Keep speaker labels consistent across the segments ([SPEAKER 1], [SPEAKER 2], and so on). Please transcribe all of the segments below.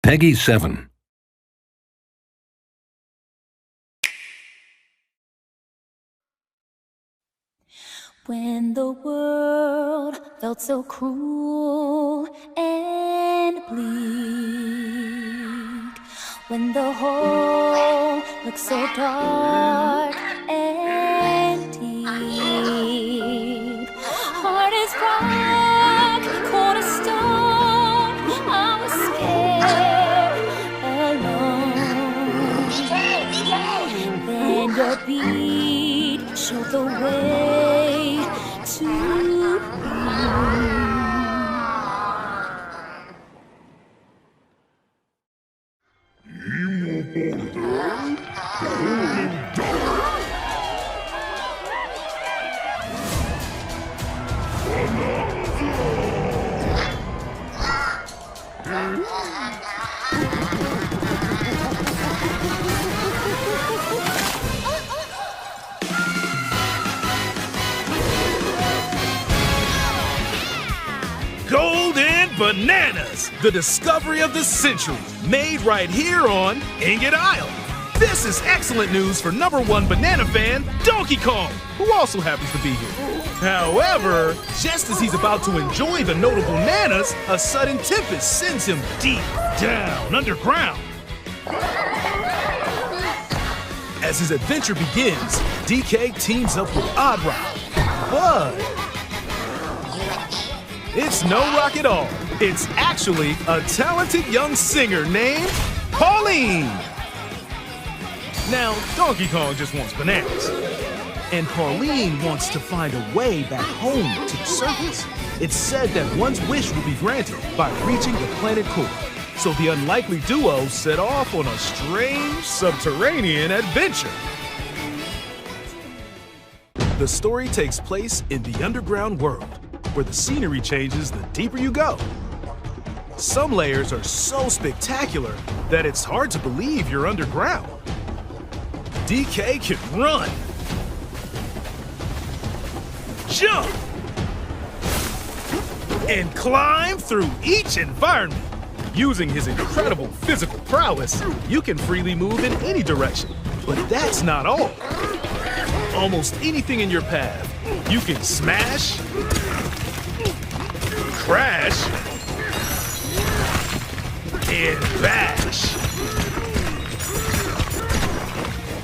[SPEAKER 1] Peggy 7.
[SPEAKER 2] When the world felt so cruel and bleak, when the whole looked so dark and deep, heart is rock, cold as stone, I was scared alone. Then your beat showed the way to you.
[SPEAKER 3] Golden Bananas, the discovery of the century, made right here on Ingot Island. This is excellent news for #1 banana fan, Donkey Kong, who also happens to be here. However, just as he's about to enjoy the notable bananas, a sudden tempest sends him deep down underground. As his adventure begins, DK teams up with Odd Rock, but it's no rock at all. It's actually a talented young singer named Pauline. Now, Donkey Kong just wants bananas. And Pauline wants to find a way back home to the surface. It's said that one's wish will be granted by reaching the planet core. So the unlikely duo set off on a strange subterranean adventure. The story takes place in the underground world, where the scenery changes the deeper you go. Some layers are so spectacular that it's hard to believe you're underground. DK can run, jump, and climb through each environment. Using his incredible physical prowess, you can freely move in any direction. But that's not all. Almost anything in your path, you can smash, crash, and bash.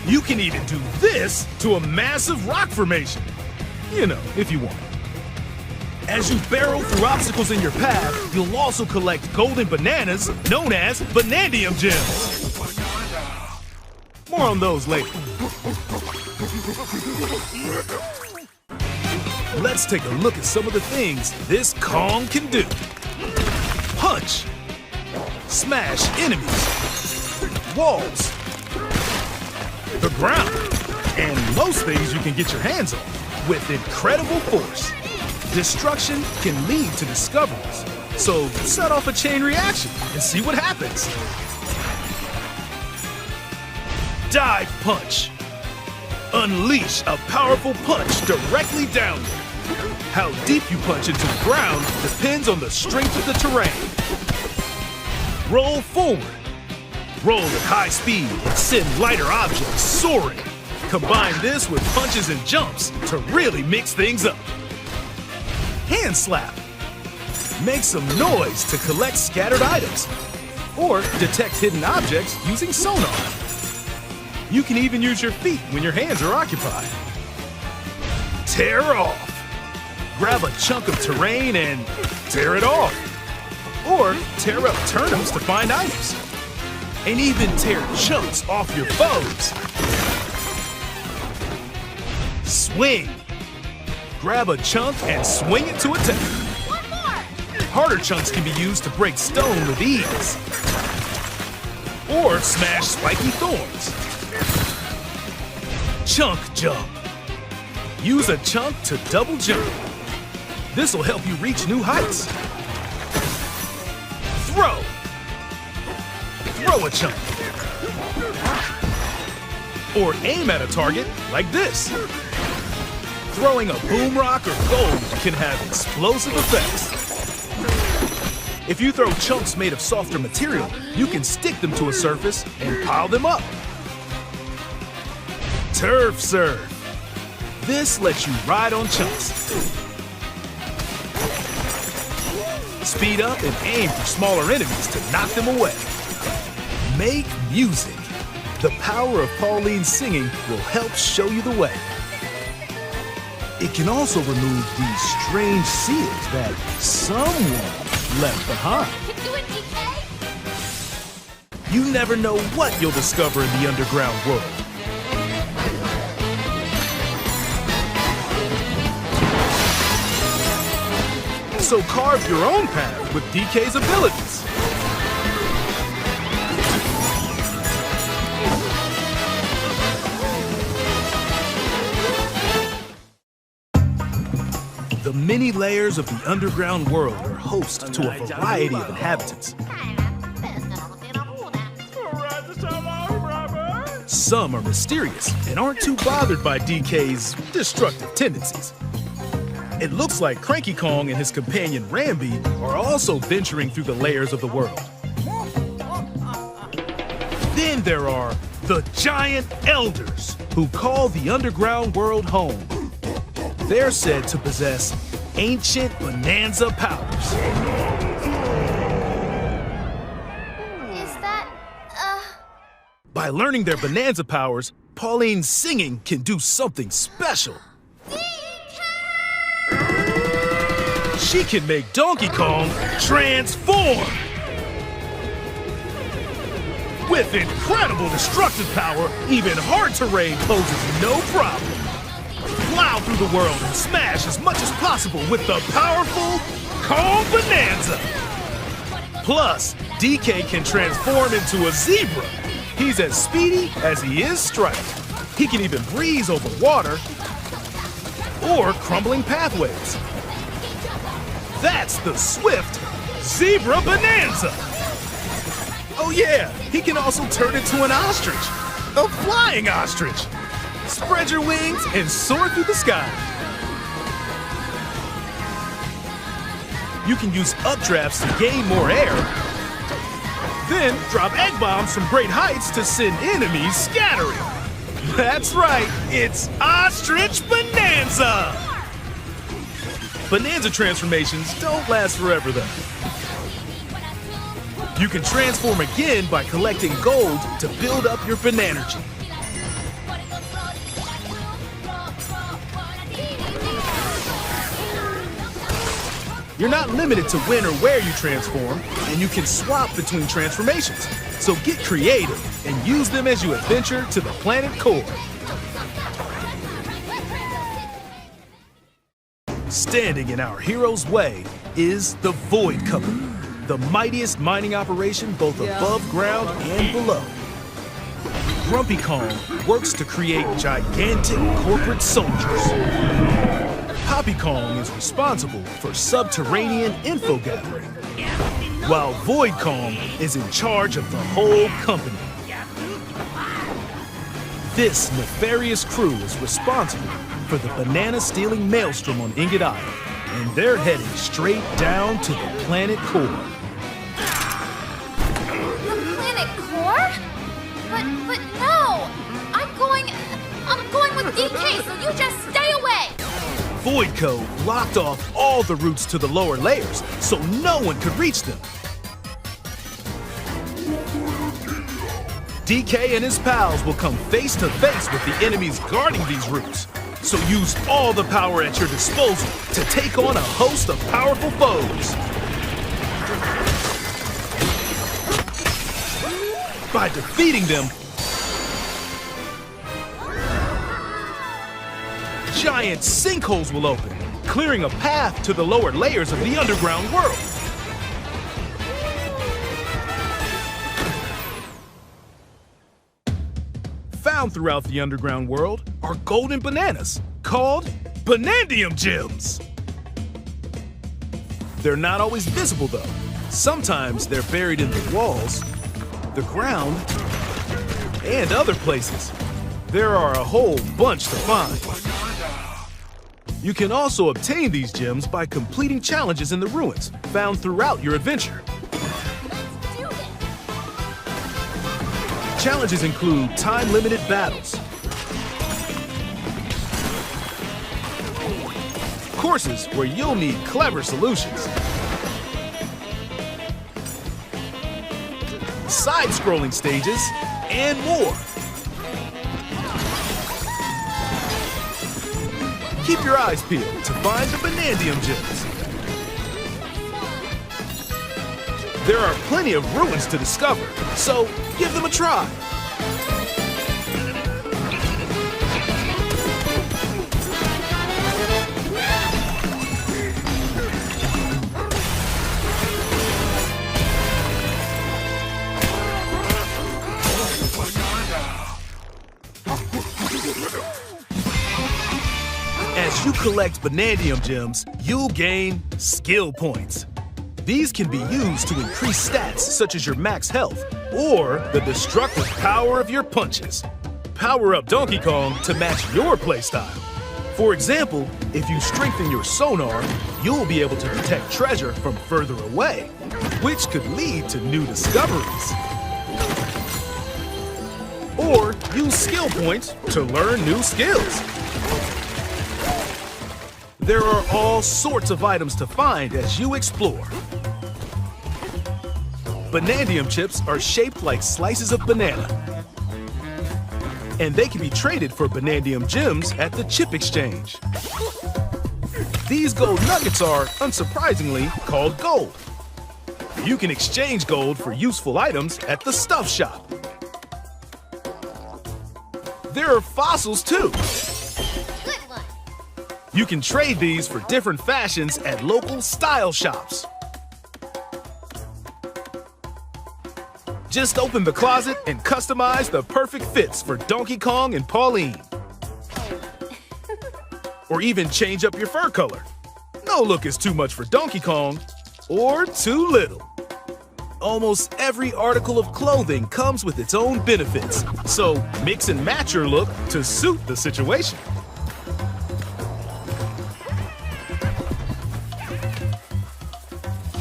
[SPEAKER 3] You can even do this to a massive rock formation. You know, if you want. As you barrel through obstacles in your path, you'll also collect golden bananas known as Banandium gems. More on those later. Let's take a look at some of the things this Kong can do. Punch. Smash enemies. Walls. The ground. And most things you can get your hands on with incredible force. Destruction can lead to discoveries. So set off a chain reaction and see what happens. Dive punch. Unleash a powerful punch directly downward. How deep you punch into the ground depends on the strength of the terrain. Roll forward. Roll at high speed and send lighter objects soaring. Combine this with punches and jumps to really mix things up. Hand slap. Make some noise to collect scattered items. Or detect hidden objects using sonar. You can even use your feet when your hands are occupied. Tear off. Grab a chunk of terrain and tear it off. Or tear up turnips to find items. And even tear chunks off your foes. Swing. Grab a chunk and swing it to attack.
[SPEAKER 2] One more!
[SPEAKER 3] Harder chunks can be used to break stone with ease. Or smash spiky thorns. Chunk jump. Use a chunk to double jump. This will help you reach new heights. Throw. Throw a chunk. Or aim at a target like this. Throwing a boom rock or gold can have explosive effects. If you throw chunks made of softer material, you can stick them to a surface and pile them up. Turf Serve. This lets you ride on chunks. Speed up and aim for smaller enemies to knock them away. Make music. The power of Pauline's singing will help show you the way. It can also remove these strange seals that someone left behind. You never know what you'll discover in the underground world. So carve your own path with DK's abilities. The many layers of the underground world are host to a variety of inhabitants. Some are mysterious and aren't too bothered by DK's destructive tendencies. It looks like Cranky Kong and his companion Rambi are also venturing through the layers of the world. Then there are the Giant Elders, who call the underground world home. They're said to possess ancient Bananza powers.
[SPEAKER 2] Is that,
[SPEAKER 3] By learning their Bananza powers, Pauline's singing can do something special. She can make Donkey Kong transform! With incredible destructive power, even hard terrain poses no problem. Plow through the world and smash as much as possible with the powerful Kong Bananza! Plus, DK can transform into a zebra. He's as speedy as he is striped. He can even breeze over water or crumbling pathways. That's the swift Zebra Bananza! Oh yeah, he can also turn into an ostrich. A flying ostrich! Spread your wings and soar through the sky. You can use updrafts to gain more air. Then drop egg bombs from great heights to send enemies scattering. That's right, it's Ostrich Bananza! Bananza transformations don't last forever, though. You can transform again by collecting gold to build up your Bananergy. You're not limited to when or where you transform, and you can swap between transformations. So get creative and use them as you adventure to the planet core. Standing in our hero's way is the Void Company, the mightiest mining operation both above ground and below. Grumpy Kong works to create gigantic corporate soldiers. Poppy Kong is responsible for subterranean info gathering, while Void Kong is in charge of the whole company. This nefarious crew is responsible for the banana-stealing maelstrom on Ingot Island, and they're heading straight down to the planet core.
[SPEAKER 2] the planet core? But no! I'm going with DK, so you just stay away!
[SPEAKER 3] Voidco blocked off all the routes to the lower layers, so no one could reach them. DK and his pals will come face to face with the enemies guarding these routes. So use all the power at your disposal to take on a host of powerful foes. By defeating them, giant sinkholes will open, clearing a path to the lower layers of the underground world. Found throughout the underground world are golden bananas called Banandium Gems. They're not always visible though. Sometimes they're buried in the walls, the ground, and other places. There are a whole bunch to find. You can also obtain these gems by completing challenges in the ruins found throughout your adventure.
[SPEAKER 2] Let's do this.
[SPEAKER 3] Challenges include time-limited battles, courses where you'll need clever solutions, side-scrolling stages, and more. Keep your eyes peeled to find the Bananza gems. There are plenty of ruins to discover, so give them a try. As you collect Bananza gems, you'll gain skill points. These can be used to increase stats such as your max health or the destructive power of your punches. Power up Donkey Kong to match your playstyle. For example, if you strengthen your sonar, you'll be able to detect treasure from further away, which could lead to new discoveries. Or use skill points to learn new skills. There are all sorts of items to find as you explore. Bananza chips are shaped like slices of banana. And they can be traded for Bananza gems at the chip exchange. These gold nuggets are, unsurprisingly, called gold. You can exchange gold for useful items at the stuff shop. There are fossils too.
[SPEAKER 2] Good one.
[SPEAKER 3] You can trade these for different fashions at local style shops. Just open the closet and customize the perfect fits for Donkey Kong and Pauline. Or even change up your fur color. No look is too much for Donkey Kong, or too little. Almost every article of clothing comes with its own benefits, so mix and match your look to suit the situation.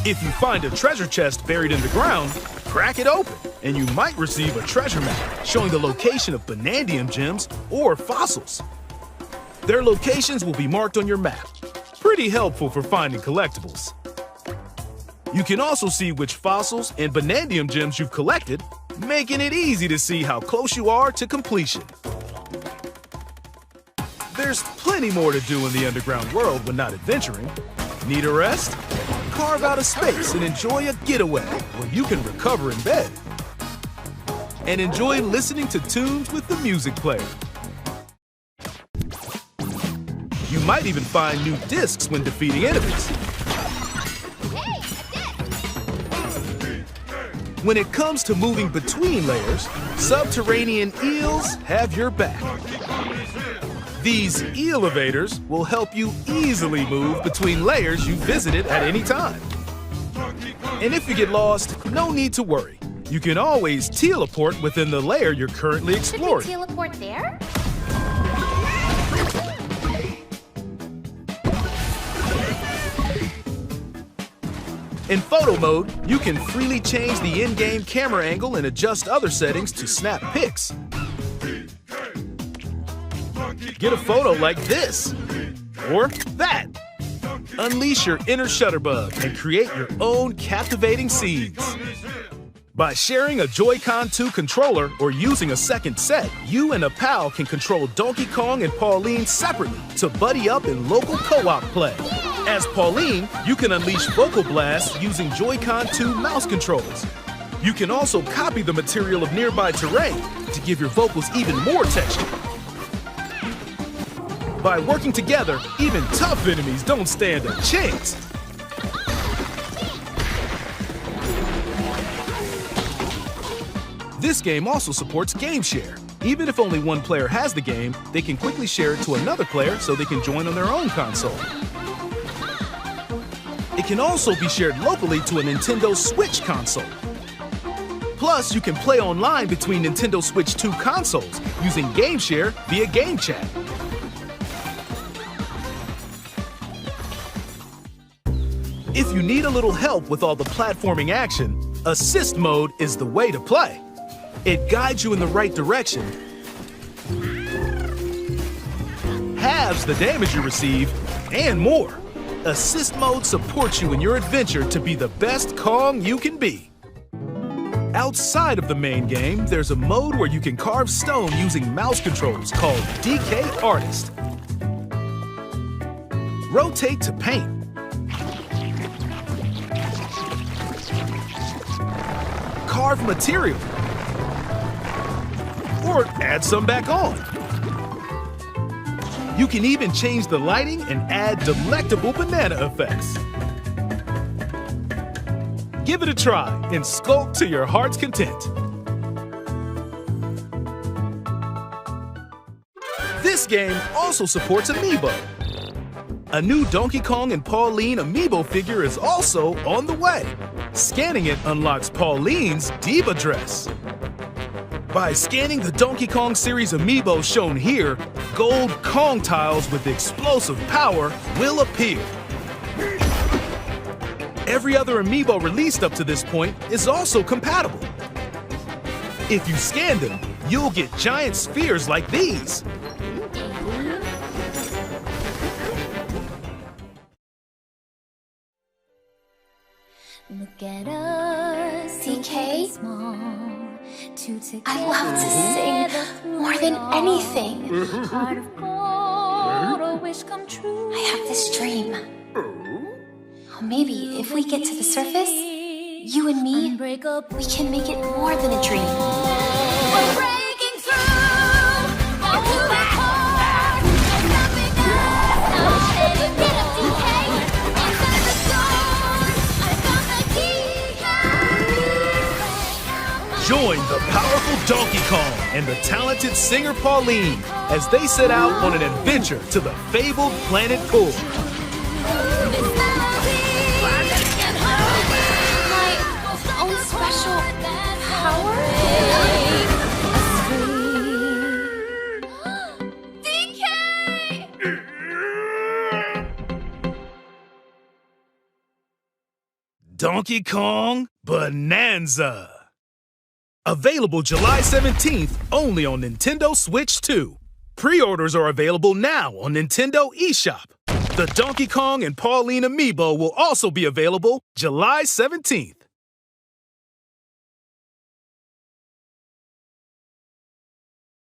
[SPEAKER 3] If you find a treasure chest buried in the ground, crack it open, and you might receive a treasure map showing the location of Bananza gems or fossils. Their locations will be marked on your map. Pretty helpful for finding collectibles. You can also see which fossils and Bananza gems you've collected, making it easy to see how close you are to completion. There's plenty more to do in the underground world when not adventuring. Need a rest? Carve out a space and enjoy a getaway where you can recover in bed. And enjoy listening to tunes with the music player. You might even find new discs when defeating enemies. When it comes to moving between layers, subterranean eels have your back. These elevators will help you easily move between layers you visited at any time. And if you get lost, no need to worry. You can always teleport within the layer you're currently exploring.
[SPEAKER 2] Should we teleport there?
[SPEAKER 3] In photo mode, you can freely change the in-game camera angle and adjust other settings to snap pics. Get a photo like this, or that. Unleash your inner shutterbug and create your own captivating scenes. By sharing a Joy-Con 2 controller or using a second set, you and a pal can control Donkey Kong and Pauline separately to buddy up in local co-op play. As Pauline, you can unleash vocal blasts using Joy-Con 2 mouse controls. You can also copy the material of nearby terrain to give your vocals even more texture. By working together, even tough enemies don't stand a chance. This game also supports Game Share. Even if only one player has the game, they can quickly share it to another player so they can join on their own console. It can also be shared locally to a Nintendo Switch console. Plus, you can play online between Nintendo Switch 2 consoles using Game Share via Game Chat. If you need a little help with all the platforming action, Assist Mode is the way to play. It guides you in the right direction, halves the damage you receive, and more. Assist Mode supports you in your adventure to be the best Kong you can be. Outside of the main game, there's a mode where you can carve stone using mouse controls called DK Artist. Rotate to paint. Carve material. Or add some back on. You can even change the lighting and add delectable banana effects. Give it a try and sculpt to your heart's content. This game also supports Amiibo. A new Donkey Kong and Pauline Amiibo figure is also on the way. Scanning it unlocks Pauline's Diva dress. By scanning the Donkey Kong series Amiibo shown here, gold Kong tiles with explosive power will appear. Every other Amiibo released up to this point is also compatible. If you scan them, you'll get giant spheres like these.
[SPEAKER 2] Look at us,
[SPEAKER 1] DK?
[SPEAKER 2] I
[SPEAKER 1] love to sing more than anything. I have this dream. Maybe if we get to the surface, you and me, we can make it more than a dream.
[SPEAKER 2] We're breaking through. Now to the core. There's nothing else. Get up, DK. Inside the door. I found the key.
[SPEAKER 3] Join the powerful Donkey Kong and the talented singer Pauline as they set out on an adventure to the fabled planet Core.
[SPEAKER 1] Special power?
[SPEAKER 2] DK!
[SPEAKER 3] Donkey Kong Bananza. Available July 17th only on Nintendo Switch 2. Pre-orders are available now on Nintendo eShop. The Donkey Kong and Pauline Amiibo will also be available July 17th.